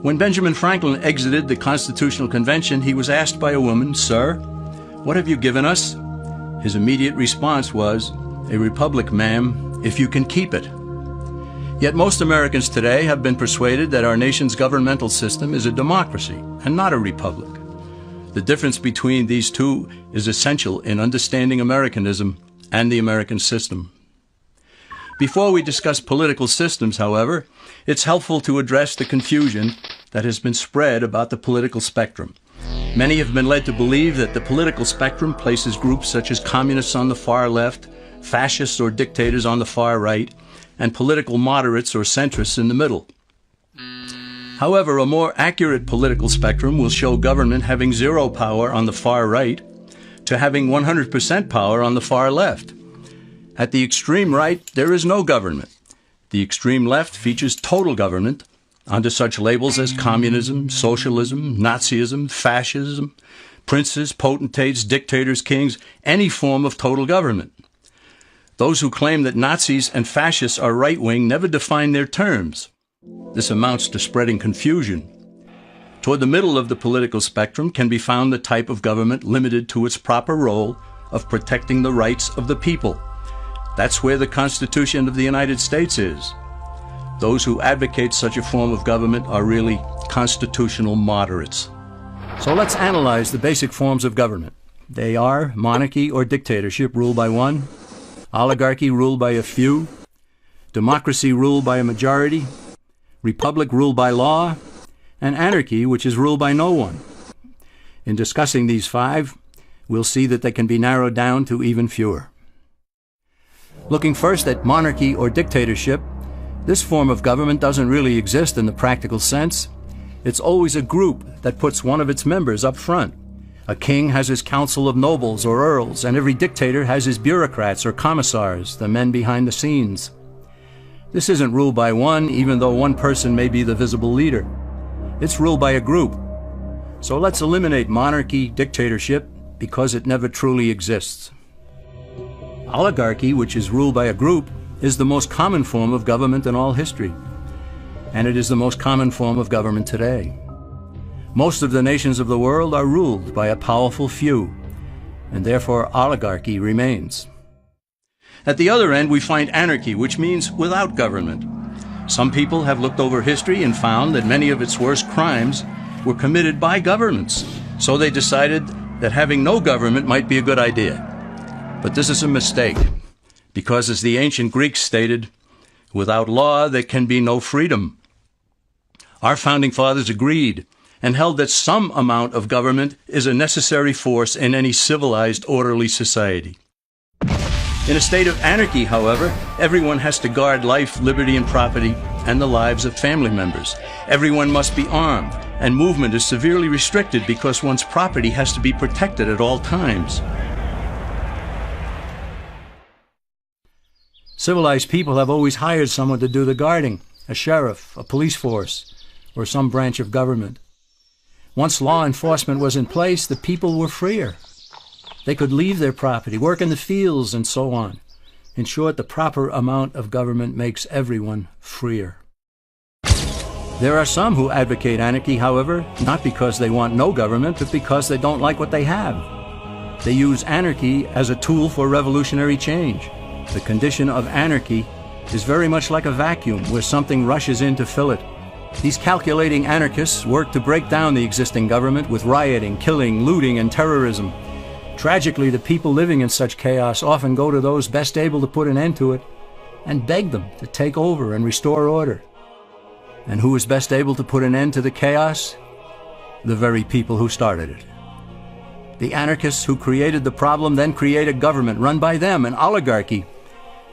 When Benjamin Franklin exited the Constitutional Convention, he was asked by a woman, "Sir, what have you given us?" His immediate response was, "A republic, ma'am, if you can keep it." Yet most Americans today have been persuaded that our nation's governmental system is a democracy and not a republic. The difference between these two is essential in understanding Americanism and the American system. Before we discuss political systems, however, it's helpful to address the confusion that has been spread about the political spectrum. Many have been led to believe that the political spectrum places groups such as communists on the far left, fascists or dictators on the far right, and political moderates or centrists in the middle. However, a more accurate political spectrum will show government having zero power on the far right to having 100% power on the far left. At the extreme right, there is no government. The extreme left features total government under such labels as communism, socialism, Nazism, fascism, princes, potentates, dictators, kings, any form of total government. Those who claim that Nazis and fascists are right-wing never define their terms. This amounts to spreading confusion. Toward the middle of the political spectrum can be found the type of government limited to its proper role of protecting the rights of the people. That's where the Constitution of the United States is. Those who advocate such a form of government are really constitutional moderates. So let's analyze the basic forms of government. They are monarchy or dictatorship ruled by one, oligarchy ruled by a few, democracy ruled by a majority, republic ruled by law, and anarchy, which is ruled by no one. In discussing these five, we'll see that they can be narrowed down to even fewer. Looking first at monarchy or dictatorship, this form of government doesn't really exist in the practical sense. It's always a group that puts one of its members up front. A king has his council of nobles or earls, and every dictator has his bureaucrats or commissars, the men behind the scenes. This isn't ruled by one, even though one person may be the visible leader. It's ruled by a group. So let's eliminate monarchy, dictatorship, because it never truly exists. Oligarchy, which is ruled by a group, is the most common form of government in all history. And it is the most common form of government today. Most of the nations of the world are ruled by a powerful few, and therefore oligarchy remains. At the other end, we find anarchy, which means without government. Some people have looked over history and found that many of its worst crimes were committed by governments, so they decided that having no government might be a good idea. But this is a mistake, because as the ancient Greeks stated, without law there can be no freedom. Our founding fathers agreed and held that some amount of government is a necessary force in any civilized, orderly society. In a state of anarchy, however, everyone has to guard life, liberty, and property, and the lives of family members. Everyone must be armed, and movement is severely restricted because one's property has to be protected at all times. Civilized people have always hired someone to do the guarding, a sheriff, a police force, or some branch of government. Once law enforcement was in place, the people were freer. They could leave their property, work in the fields, and so on. In short, the proper amount of government makes everyone freer. There are some who advocate anarchy, however, not because they want no government, but because they don't like what they have. They use anarchy as a tool for revolutionary change. The condition of anarchy is very much like a vacuum where something rushes in to fill it. These calculating anarchists work to break down the existing government with rioting, killing, looting, and terrorism. Tragically, the people living in such chaos often go to those best able to put an end to it and beg them to take over and restore order. And who is best able to put an end to the chaos? The very people who started it. The anarchists who created the problem then create a government run by them, an oligarchy,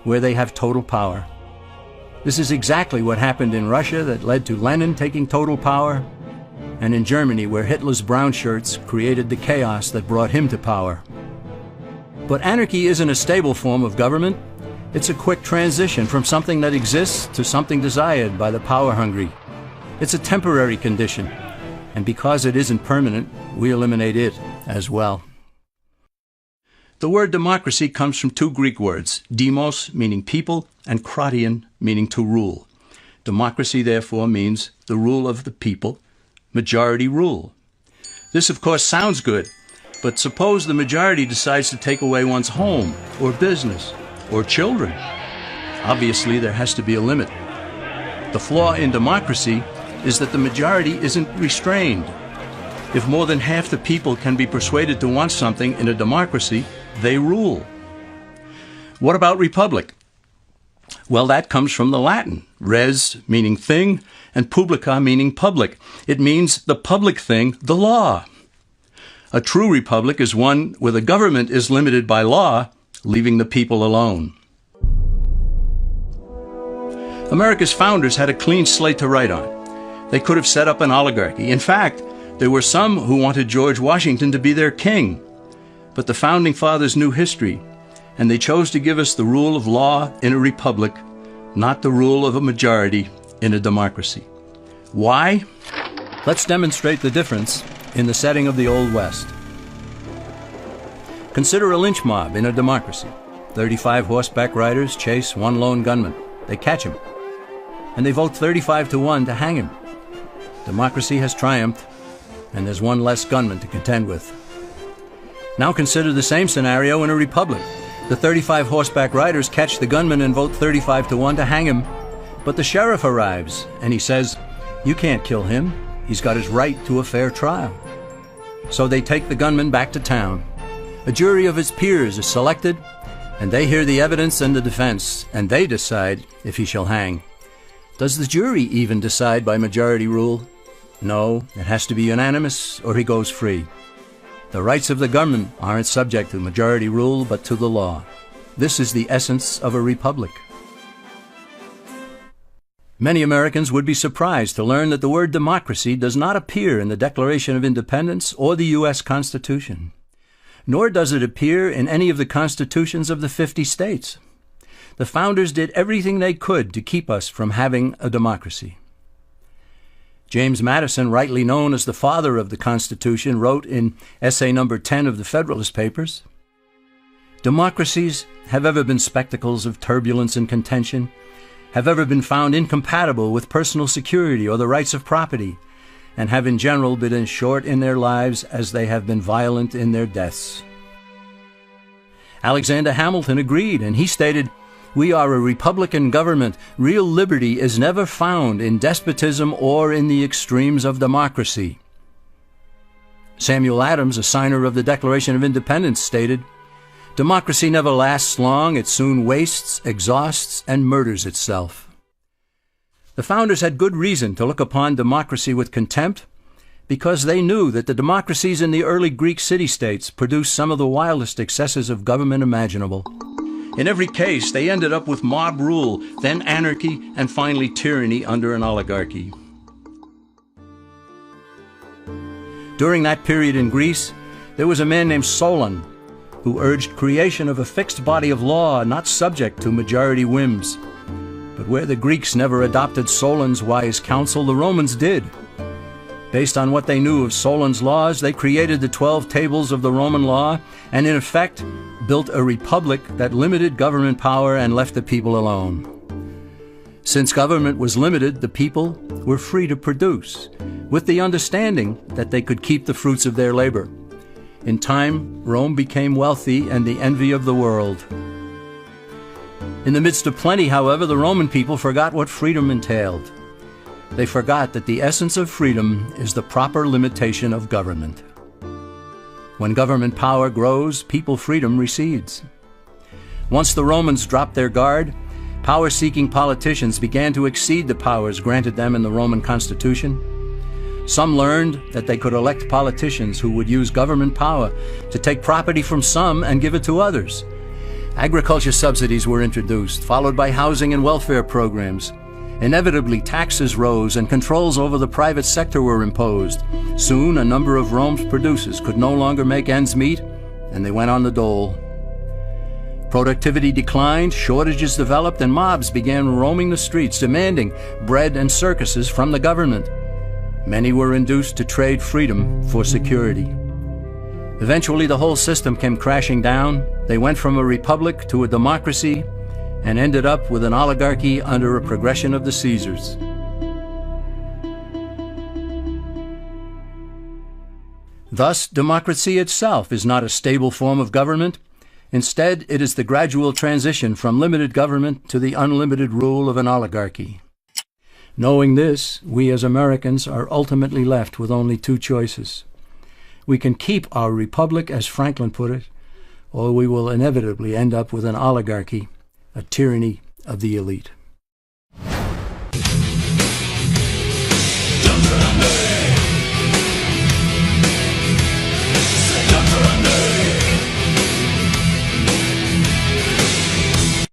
where they have total power. This is exactly what happened in Russia that led to Lenin taking total power, and in Germany where Hitler's brown shirts created the chaos that brought him to power. But anarchy isn't a stable form of government. It's a quick transition from something that exists to something desired by the power-hungry. It's a temporary condition, and because it isn't permanent, we eliminate it as well. The word democracy comes from two Greek words, demos, meaning people, and kratein, meaning to rule. Democracy, therefore, means the rule of the people, majority rule. This, of course, sounds good, but suppose the majority decides to take away one's home, or business, or children. Obviously, there has to be a limit. The flaw in democracy is that the majority isn't restrained. If more than half the people can be persuaded to want something in a democracy, they rule. What about republic? Well, that comes from the Latin, res meaning thing, and publica meaning public. It means the public thing, the law. A true republic is one where the government is limited by law, leaving the people alone. America's founders had a clean slate to write on. They could have set up an oligarchy. In fact, there were some who wanted George Washington to be their king. But the founding fathers knew history, and they chose to give us the rule of law in a republic, not the rule of a majority in a democracy. Why? Let's demonstrate the difference in the setting of the Old West. Consider a lynch mob in a democracy. 35 horseback riders chase one lone gunman. They catch him, and they vote 35-1 to hang him. Democracy has triumphed, and there's one less gunman to contend with. Now consider the same scenario in a republic. The 35 horseback riders catch the gunman and vote 35-1 to hang him. But the sheriff arrives, and he says, "You can't kill him. He's got his right to a fair trial." So they take the gunman back to town. A jury of his peers is selected, and they hear the evidence and the defense, and they decide if he shall hang. Does the jury even decide by majority rule? No, it has to be unanimous, or he goes free. The rights of the gunman aren't subject to majority rule, but to the law. This is the essence of a republic. Many Americans would be surprised to learn that the word democracy does not appear in the Declaration of Independence or the U.S. Constitution, nor does it appear in any of the constitutions of the 50 states. The founders did everything they could to keep us from having a democracy. James Madison, rightly known as the father of the Constitution, wrote in essay number 10 of the Federalist Papers, "Democracies have ever been spectacles of turbulence and contention, have ever been found incompatible with personal security or the rights of property, and have in general been as short in their lives as they have been violent in their deaths." Alexander Hamilton agreed, and he stated, "We are a republican government. Real liberty is never found in despotism or in the extremes of democracy." Samuel Adams, a signer of the Declaration of Independence, stated, "Democracy never lasts long. It soon wastes, exhausts, and murders itself." The founders had good reason to look upon democracy with contempt, because they knew that the democracies in the early Greek city-states produced some of the wildest excesses of government imaginable. In every case, they ended up with mob rule, then anarchy, and finally tyranny under an oligarchy. During that period in Greece, there was a man named Solon who urged creation of a fixed body of law not subject to majority whims. But where the Greeks never adopted Solon's wise counsel, the Romans did. Based on what they knew of Solon's laws, they created the 12 tables of the Roman law, and in effect built a republic that limited government power and left the people alone. Since government was limited, the people were free to produce, with the understanding that they could keep the fruits of their labor. In time, Rome became wealthy and the envy of the world. In the midst of plenty, however, the Roman people forgot what freedom entailed. They forgot that the essence of freedom is the proper limitation of government. When government power grows, people freedom recedes. Once the Romans dropped their guard, power-seeking politicians began to exceed the powers granted them in the Roman Constitution. Some learned that they could elect politicians who would use government power to take property from some and give it to others. Agriculture subsidies were introduced, followed by housing and welfare programs. Inevitably, taxes rose and controls over the private sector were imposed. Soon, a number of Rome's producers could no longer make ends meet, and they went on the dole. Productivity declined, shortages developed, and mobs began roaming the streets, demanding bread and circuses from the government. Many were induced to trade freedom for security. Eventually, the whole system came crashing down. They went from a republic to a democracy, and ended up with an oligarchy under a progression of the Caesars. Thus, democracy itself is not a stable form of government. Instead, it is the gradual transition from limited government to the unlimited rule of an oligarchy. Knowing this, we as Americans are ultimately left with only two choices. We can keep our republic, as Franklin put it, or we will inevitably end up with an oligarchy, a tyranny of the elite.